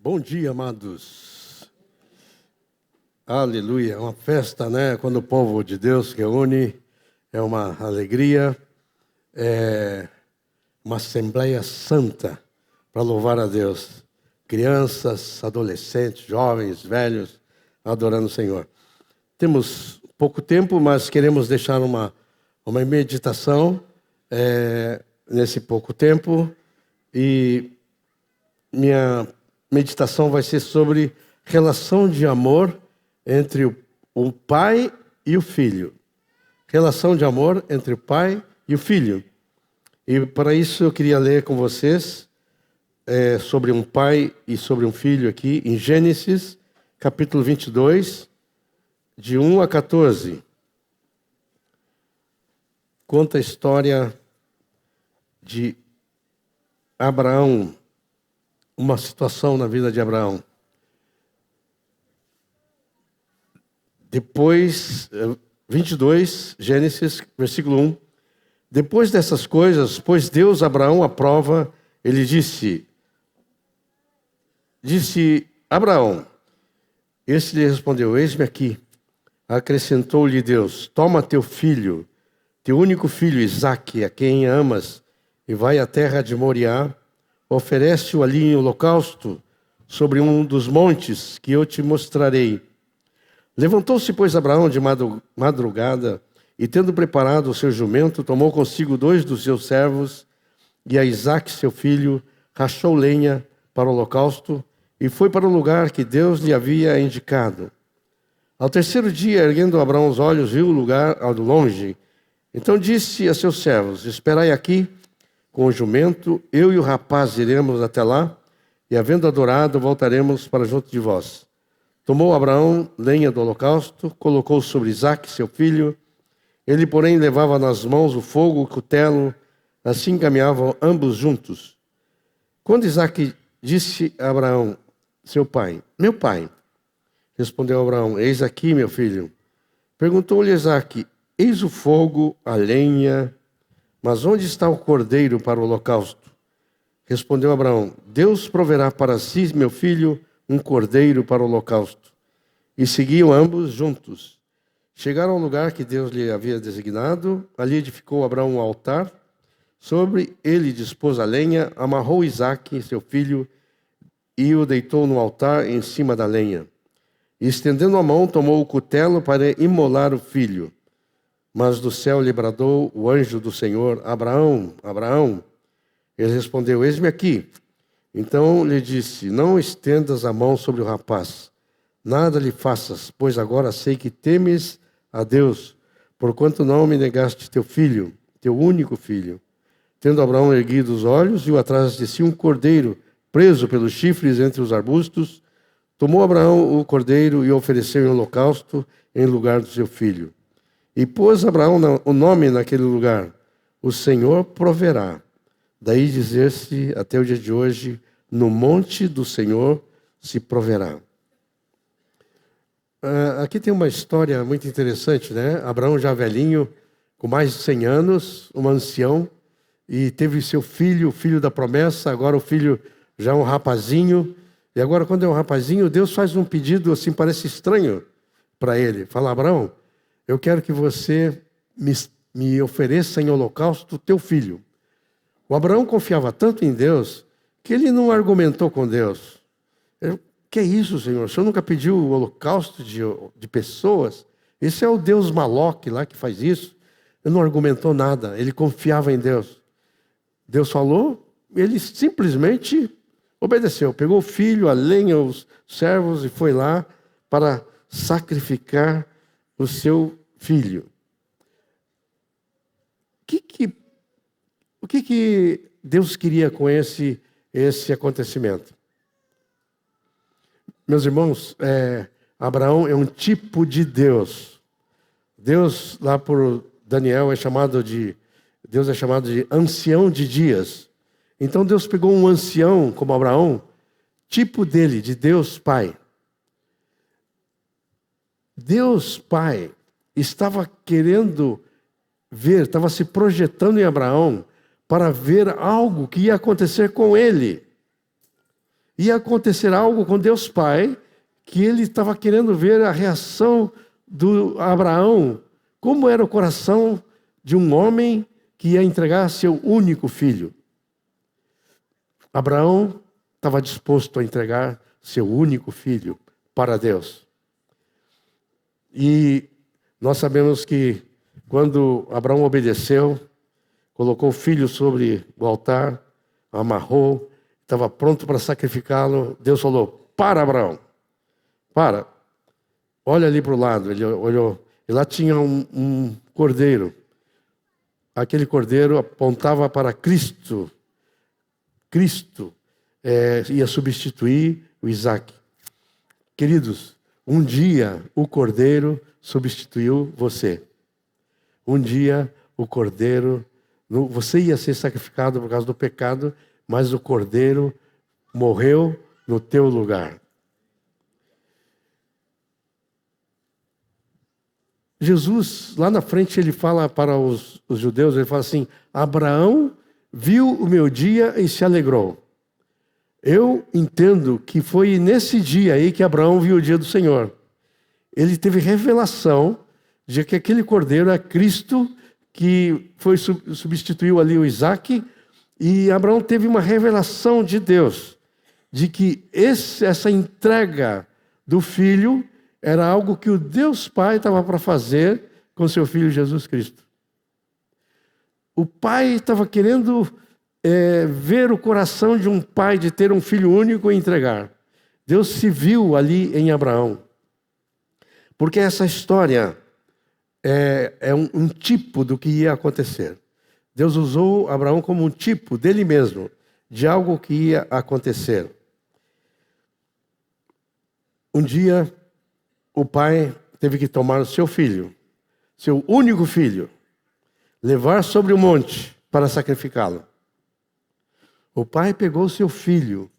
Bom dia, amados. Aleluia. É uma festa, né? Quando o povo de Deus reúne, é uma alegria, é uma assembleia santa para louvar a Deus. Crianças, adolescentes, jovens, velhos, adorando o Senhor. Temos pouco tempo, mas queremos deixar uma meditação nesse pouco tempo. E minha meditação vai ser sobre relação de amor entre o pai e o filho. Relação de amor entre o pai e o filho. E para isso eu queria ler com vocês sobre um pai e sobre um filho aqui, em Gênesis, capítulo 22, de 1 a 14. Conta a história de Abraão, uma situação na vida de Abraão. Depois, 22, Gênesis, versículo 1. Depois dessas coisas, pôs Deus Abraão à prova, ele disse, Abraão, este lhe respondeu, eis-me aqui. Acrescentou-lhe Deus, toma teu filho, teu único filho Isaque, a quem amas, e vai à terra de Moriá, oferece-o ali em holocausto, sobre um dos montes que eu te mostrarei. Levantou-se, pois, Abraão de madrugada, e tendo preparado o seu jumento, tomou consigo 2 dos seus servos, e a Isaque, seu filho, rachou lenha para o holocausto, e foi para o lugar que Deus lhe havia indicado. Ao terceiro dia, erguendo Abraão os olhos, viu o lugar ao longe. Então disse a seus servos, esperai aqui, com o jumento, eu e o rapaz iremos até lá, e havendo adorado, voltaremos para junto de vós. Tomou Abraão lenha do holocausto, colocou sobre Isaque, seu filho. Ele, porém, levava nas mãos o fogo, o cutelo, assim caminhavam ambos juntos. Quando Isaque disse a Abraão, seu pai, meu pai, respondeu Abraão, eis aqui, meu filho. Perguntou-lhe Isaque, eis o fogo, a lenha, mas onde está o cordeiro para o holocausto? Respondeu Abraão, Deus proverá para si, meu filho, um cordeiro para o holocausto. E seguiam ambos juntos. Chegaram ao lugar que Deus lhe havia designado. Ali edificou Abraão um altar. Sobre ele dispôs a lenha, amarrou Isaque, seu filho, e o deitou no altar em cima da lenha. E estendendo a mão, tomou o cutelo para imolar o filho. Mas do céu lhe bradou o anjo do Senhor, Abraão, Abraão. Ele respondeu, eis-me aqui. Então lhe disse, não estendas a mão sobre o rapaz, nada lhe faças, pois agora sei que temes a Deus, porquanto não me negaste teu filho, teu único filho. Tendo Abraão erguido os olhos, viu atrás de si um cordeiro, preso pelos chifres entre os arbustos. Tomou Abraão o cordeiro e o ofereceu em holocausto em lugar do seu filho. E pôs Abraão o nome naquele lugar, o Senhor proverá. Daí dizer-se até o dia de hoje, no monte do Senhor se proverá. Aqui tem uma história muito interessante, né? Abraão já velhinho, com mais de 100 anos, um ancião, e teve seu filho, o filho da promessa, agora o filho já um rapazinho. E agora quando é um rapazinho, Deus faz um pedido assim, parece estranho para ele. Fala, Abraão, eu quero que você me ofereça em holocausto o teu filho. O Abraão confiava tanto em Deus que ele não argumentou com Deus. Que é isso, Senhor? O Senhor nunca pediu o holocausto de pessoas? Esse é o Deus Maloque lá que faz isso. Ele não argumentou nada, ele confiava em Deus. Deus falou, ele simplesmente obedeceu. Pegou o filho, a lenha, os servos e foi lá para sacrificar o seu filho. O que Deus queria com esse acontecimento? Meus irmãos, Abraão é um tipo de Deus. Deus, lá por Daniel, Deus é chamado de ancião de dias. Então Deus pegou um ancião como Abraão, tipo dele, de Deus Pai. Deus Pai estava querendo ver, estava se projetando em Abraão para ver algo que ia acontecer com ele. ia acontecer algo com Deus Pai, que ele estava querendo ver a reação do Abraão, como era o coração de um homem que ia entregar seu único filho. Abraão estava disposto a entregar seu único filho para Deus. E nós sabemos que quando Abraão obedeceu, colocou o filho sobre o altar, amarrou, estava pronto para sacrificá-lo, Deus falou: para, Abraão, para, olha ali para o lado. Ele olhou, e lá tinha um cordeiro. Aquele cordeiro apontava para Cristo. Cristo ia substituir o Isaac. Queridos, um dia o cordeiro substituiu você. Um dia o cordeiro, você ia ser sacrificado por causa do pecado, mas o cordeiro morreu no teu lugar. Jesus, lá na frente, ele fala para os judeus, ele fala assim: Abraão viu o meu dia e se alegrou. Eu entendo que foi nesse dia aí que Abraão viu o dia do Senhor. Ele teve revelação de que aquele cordeiro é Cristo, que substituiu ali o Isaac, e Abraão teve uma revelação de Deus, de que essa entrega do filho era algo que o Deus Pai estava para fazer com seu filho Jesus Cristo. O pai estava querendo ver o coração de um pai de ter um filho único e entregar. Deus se viu ali em Abraão. Porque essa história é um tipo do que ia acontecer. Deus usou Abraão como um tipo dele mesmo, de algo que ia acontecer. Um dia, o pai teve que tomar o seu filho, seu único filho, levar sobre o monte para sacrificá-lo. O pai pegou seu filho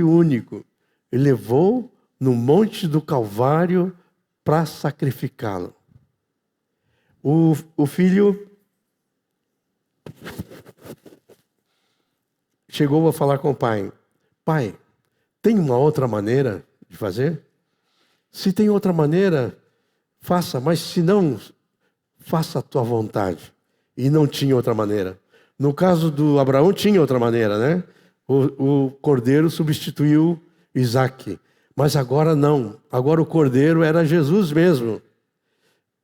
único, e levou no monte do Calvário para sacrificá-lo. O filho chegou a falar com o pai: pai, tem uma outra maneira de fazer? Se tem outra maneira, faça, mas se não, faça a tua vontade. E não tinha outra maneira. No caso do Abraão, tinha outra maneira, né? O cordeiro substituiu Isaac. Mas agora não. Agora o cordeiro era Jesus mesmo.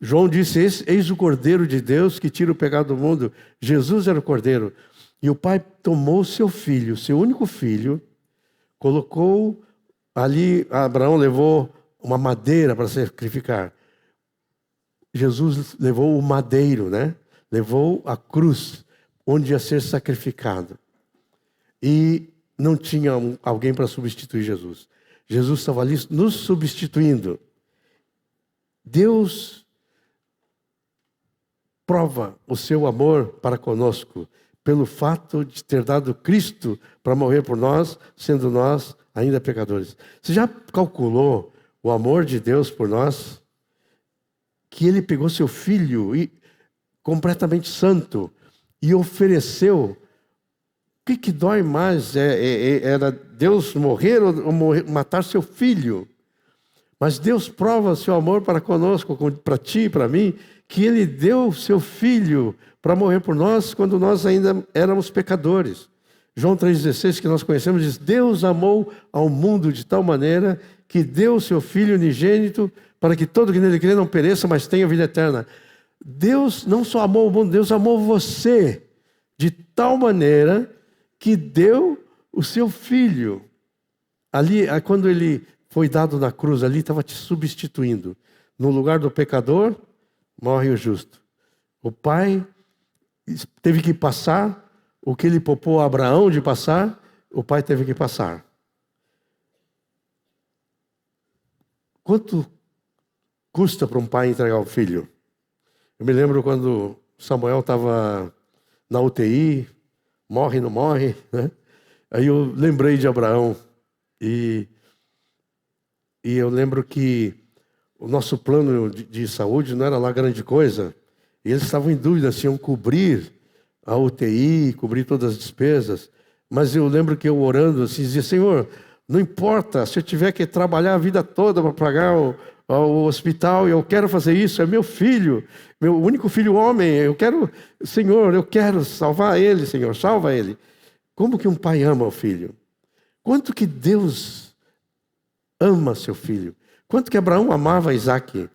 João disse: eis o cordeiro de Deus que tira o pecado do mundo. Jesus era o cordeiro. E o pai tomou seu filho, seu único filho, colocou ali. Abraão levou uma madeira para sacrificar. Jesus levou o madeiro, né? Levou a cruz, onde ia ser sacrificado. E não tinha alguém para substituir Jesus. Jesus estava ali nos substituindo. Deus prova o seu amor para conosco pelo fato de ter dado Cristo para morrer por nós, sendo nós ainda pecadores. Você já calculou o amor de Deus por nós? Que Ele pegou seu Filho completamente santo e ofereceu. O que dói mais? Era Deus morrer ou matar seu Filho? Mas Deus prova seu amor para conosco, para ti e para mim, que Ele deu seu Filho para morrer por nós quando nós ainda éramos pecadores. João 3,16, que nós conhecemos, diz: Deus amou ao mundo de tal maneira que deu o seu Filho unigênito para que todo que nele crê não pereça, mas tenha vida eterna. Deus não só amou o mundo, Deus amou você de tal maneira que deu o seu Filho. Ali, quando Ele foi dado na cruz, ali estava te substituindo. No lugar do pecador, morre o justo. O pai teve que passar o que Ele poupou a Abraão de passar, o pai teve que passar. Quanto custa para um pai entregar o filho? Eu me lembro quando Samuel estava na UTI, morre, não morre, né? Aí eu lembrei de Abraão. E eu lembro que o nosso plano de saúde não era lá grande coisa. E eles estavam em dúvida se iam cobrir a UTI, cobrir todas as despesas. Mas eu lembro que eu orando assim, dizia, Senhor, não importa, se eu tiver que trabalhar a vida toda para pagar o hospital, eu quero fazer isso, é meu filho, meu único filho homem, eu quero, Senhor, eu quero salvar ele, Senhor, salva ele. Como que um pai ama o filho? Quanto que Deus ama seu filho? Quanto que Abraão amava Isaque?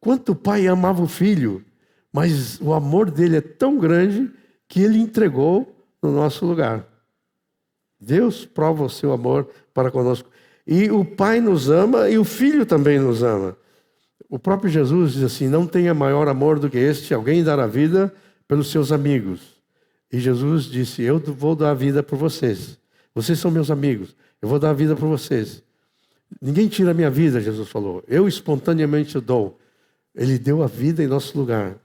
Quanto o pai amava o filho? Mas o amor dele é tão grande que ele entregou no nosso lugar. Deus prova o seu amor para conosco. E o pai nos ama e o filho também nos ama. O próprio Jesus diz assim, não tenha maior amor do que este, alguém dar a vida pelos seus amigos. E Jesus disse, eu vou dar a vida por vocês. Vocês são meus amigos, eu vou dar a vida por vocês. Ninguém tira a minha vida, Jesus falou. Eu espontaneamente dou. Ele deu a vida em nosso lugar.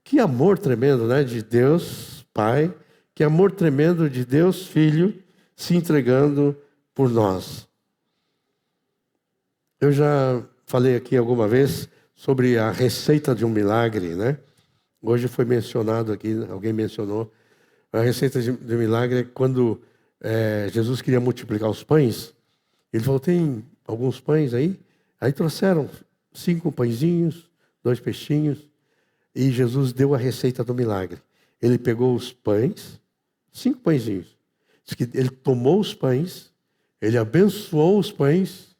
Que amor tremendo, né? De Deus, Pai. Que amor tremendo de Deus, Filho, se entregando por nós. Eu já falei aqui alguma vez sobre a receita de um milagre, né? Hoje foi mencionado aqui, alguém mencionou. A receita de um milagre é quando Jesus queria multiplicar os pães. Ele falou, tem alguns pães aí? Aí trouxeram 5 pãezinhos, 2 peixinhos. E Jesus deu a receita do milagre. Ele pegou os pães, 5 pãezinhos. Diz que ele tomou os pães, ele abençoou os pães,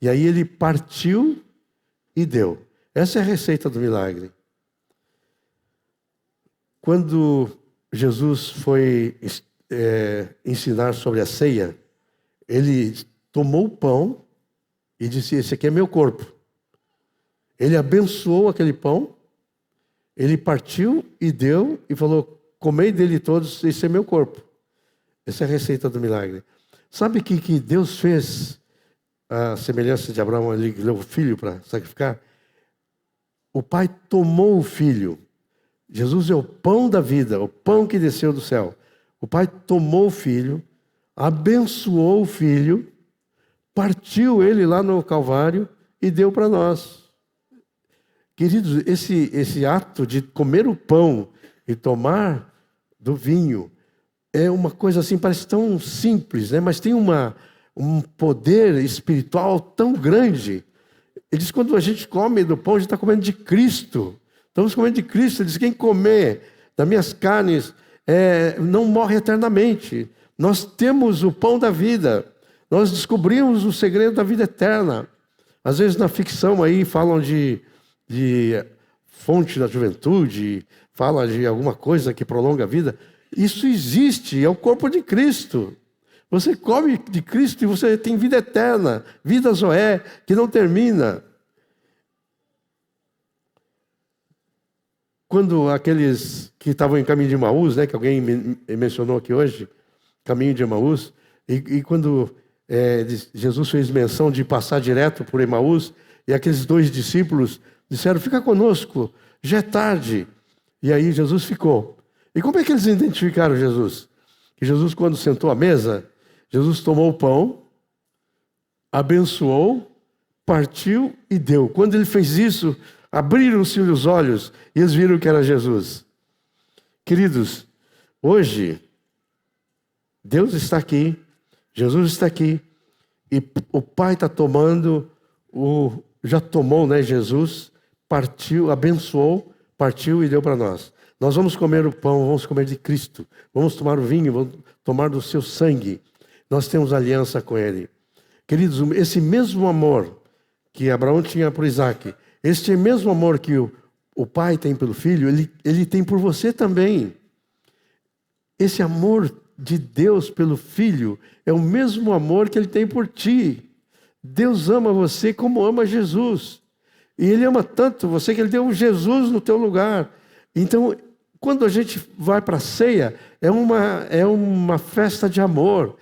e aí ele partiu e deu. Essa é a receita do milagre. Quando Jesus foi ensinar sobre a ceia, ele tomou o pão e disse, esse aqui é meu corpo. Ele abençoou aquele pão, ele partiu e deu e falou, comei dele todos, esse é meu corpo. Essa é a receita do milagre. Sabe que Deus fez a semelhança de Abraão, ele levou o filho para sacrificar? O pai tomou o filho. Jesus é o pão da vida, o pão que desceu do céu. O pai tomou o filho, abençoou o filho, partiu ele lá no Calvário e deu para nós. Queridos, esse ato de comer o pão e tomar do vinho é uma coisa assim, parece tão simples, né? Mas tem um poder espiritual tão grande. Ele diz que quando a gente come do pão, a gente está comendo de Cristo. Estamos comendo de Cristo. Ele diz, quem comer das minhas carnes não morre eternamente. Nós temos o pão da vida. Nós descobrimos o segredo da vida eterna. Às vezes na ficção aí falam de fonte da juventude, fala de alguma coisa que prolonga a vida. Isso existe, é o corpo de Cristo. Você come de Cristo e você tem vida eterna, vida zoé, que não termina. Quando aqueles que estavam em caminho de Emaús, né, que alguém mencionou aqui hoje, caminho de Emaús, e quando Jesus fez menção de passar direto por Emaús, e aqueles 2 discípulos disseram, fica conosco, já é tarde. E aí Jesus ficou. E como é que eles identificaram Jesus? Que Jesus, quando sentou à mesa, Jesus tomou o pão, abençoou, partiu e deu. Quando ele fez isso, abriram-se os olhos e eles viram que era Jesus. Queridos, hoje, Deus está aqui, Jesus está aqui, e o Pai está tomando, já tomou, né, Jesus, partiu, abençoou, partiu e deu para nós. Nós vamos comer o pão, vamos comer de Cristo, vamos tomar o vinho, vamos tomar do seu sangue. Nós temos aliança com Ele. Queridos, esse mesmo amor que Abraão tinha por Isaque, este mesmo amor que o pai tem pelo filho, ele tem por você também. Esse amor de Deus pelo filho é o mesmo amor que ele tem por ti. Deus ama você como ama Jesus. E ele ama tanto você que ele deu Jesus no teu lugar. Então, quando a gente vai para a ceia, é uma festa de amor.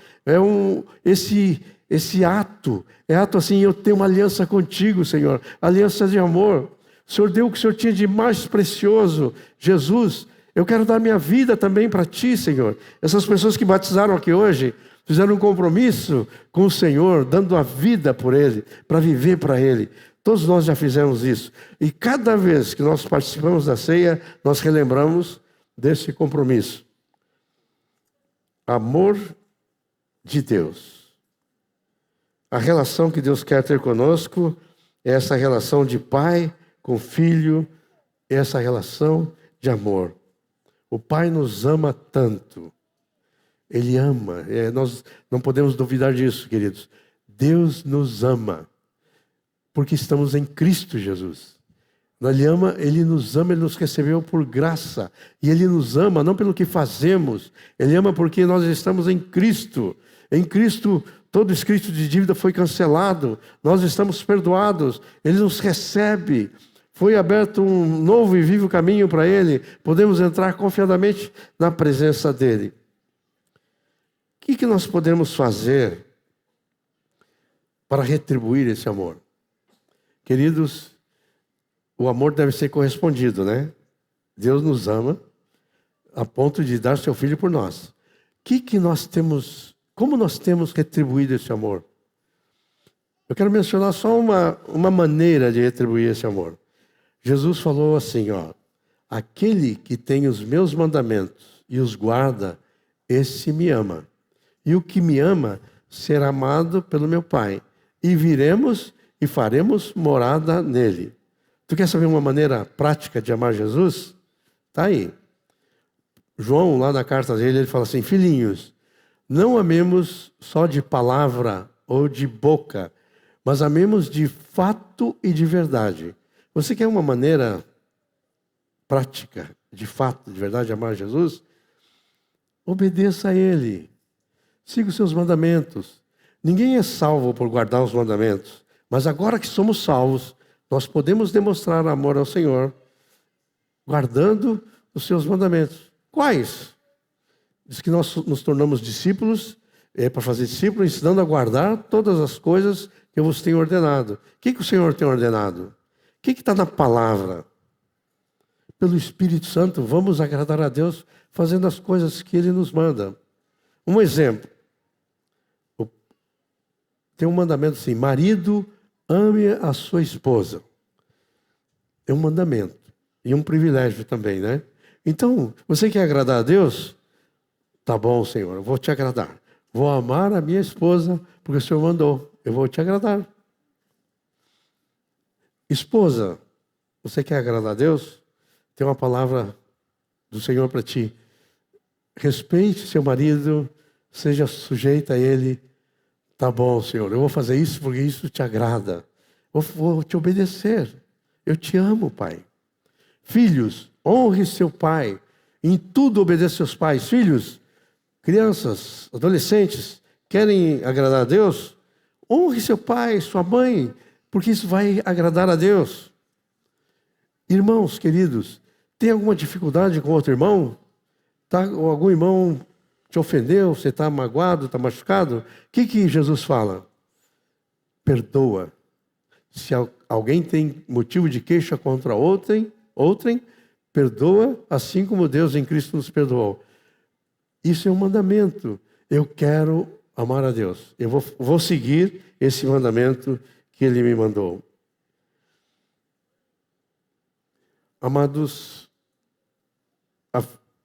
Esse ato, ato assim, eu tenho uma aliança contigo, Senhor, aliança de amor. O Senhor deu o que o Senhor tinha de mais precioso, Jesus. Eu quero dar minha vida também para ti, Senhor. Essas pessoas que batizaram aqui hoje, fizeram um compromisso com o Senhor, dando a vida por Ele, para viver para Ele. Todos nós já fizemos isso. E cada vez que nós participamos da ceia, nós relembramos desse compromisso. Amor de Deus. A relação que Deus quer ter conosco é essa relação de pai com filho, essa relação de amor. O Pai nos ama tanto. Ele ama. Nós não podemos duvidar disso, queridos. Deus nos ama. Porque estamos em Cristo Jesus. Ele nos ama, Ele nos recebeu por graça. E Ele nos ama não pelo que fazemos. Ele ama porque nós estamos em Cristo. Em Cristo, todo escrito de dívida foi cancelado. Nós estamos perdoados. Ele nos recebe. Foi aberto um novo e vivo caminho para Ele. Podemos entrar confiadamente na presença dEle. O que nós podemos fazer para retribuir esse amor? Queridos, o amor deve ser correspondido, né? Deus nos ama a ponto de dar seu Filho por nós. Como nós temos retribuído esse amor? Eu quero mencionar só uma maneira de retribuir esse amor. Jesus falou assim, aquele que tem os meus mandamentos e os guarda, esse me ama. E o que me ama será amado pelo meu Pai. E viremos e faremos morada nele. Tu quer saber uma maneira prática de amar Jesus? Está aí. João, lá na carta dele, ele fala assim, filhinhos, não amemos só de palavra ou de boca, mas amemos de fato e de verdade. Você quer uma maneira prática, de fato, de verdade, de amar Jesus? Obedeça a Ele. Siga os seus mandamentos. Ninguém é salvo por guardar os mandamentos. Mas agora que somos salvos, nós podemos demonstrar amor ao Senhor, guardando os seus mandamentos. Quais? Diz que nós nos tornamos discípulos, para fazer discípulos, ensinando a guardar todas as coisas que eu vos tenho ordenado. O que o Senhor tem ordenado? O que está na palavra? Pelo Espírito Santo, vamos agradar a Deus fazendo as coisas que Ele nos manda. Um exemplo. Tem um mandamento assim, marido, ame a sua esposa. É um mandamento. E um privilégio também, né? Então, você quer agradar a Deus? Tá bom, Senhor, eu vou te agradar. Vou amar a minha esposa, porque o Senhor mandou. Eu vou te agradar. Esposa, você quer agradar a Deus? Tem uma palavra do Senhor para ti. Respeite seu marido, seja sujeita a ele. Tá bom, Senhor, eu vou fazer isso porque isso te agrada. Vou te obedecer. Eu te amo, Pai. Filhos, honre seu pai. Em tudo obedeça seus pais. Filhos, crianças, adolescentes, querem agradar a Deus? Honre seu pai, sua mãe, porque isso vai agradar a Deus. Irmãos queridos, tem alguma dificuldade com outro irmão? Algum irmão te ofendeu? Você está magoado, está machucado? O que Jesus fala? Perdoa. Se alguém tem motivo de queixa contra outrem, perdoa, assim como Deus em Cristo nos perdoou. Isso é um mandamento. Eu quero amar a Deus. Eu vou seguir esse mandamento que Ele me mandou. Amados,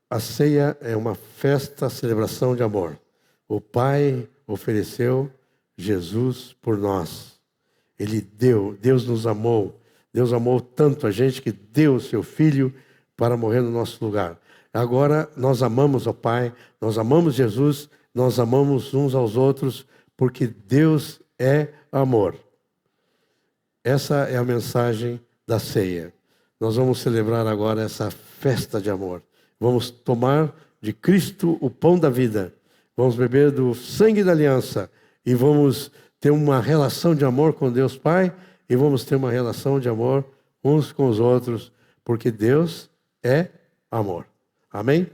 a ceia é uma festa, celebração de amor. O Pai ofereceu Jesus por nós. Ele deu, Deus nos amou. Deus amou tanto a gente que deu o seu Filho para morrer no nosso lugar. Agora nós amamos ao Pai, nós amamos Jesus, nós amamos uns aos outros, porque Deus é amor. Essa é a mensagem da ceia. Nós vamos celebrar agora essa festa de amor. Vamos tomar de Cristo o pão da vida. Vamos beber do sangue da aliança. E vamos ter uma relação de amor com Deus Pai. E vamos ter uma relação de amor uns com os outros. Porque Deus é amor. Amém?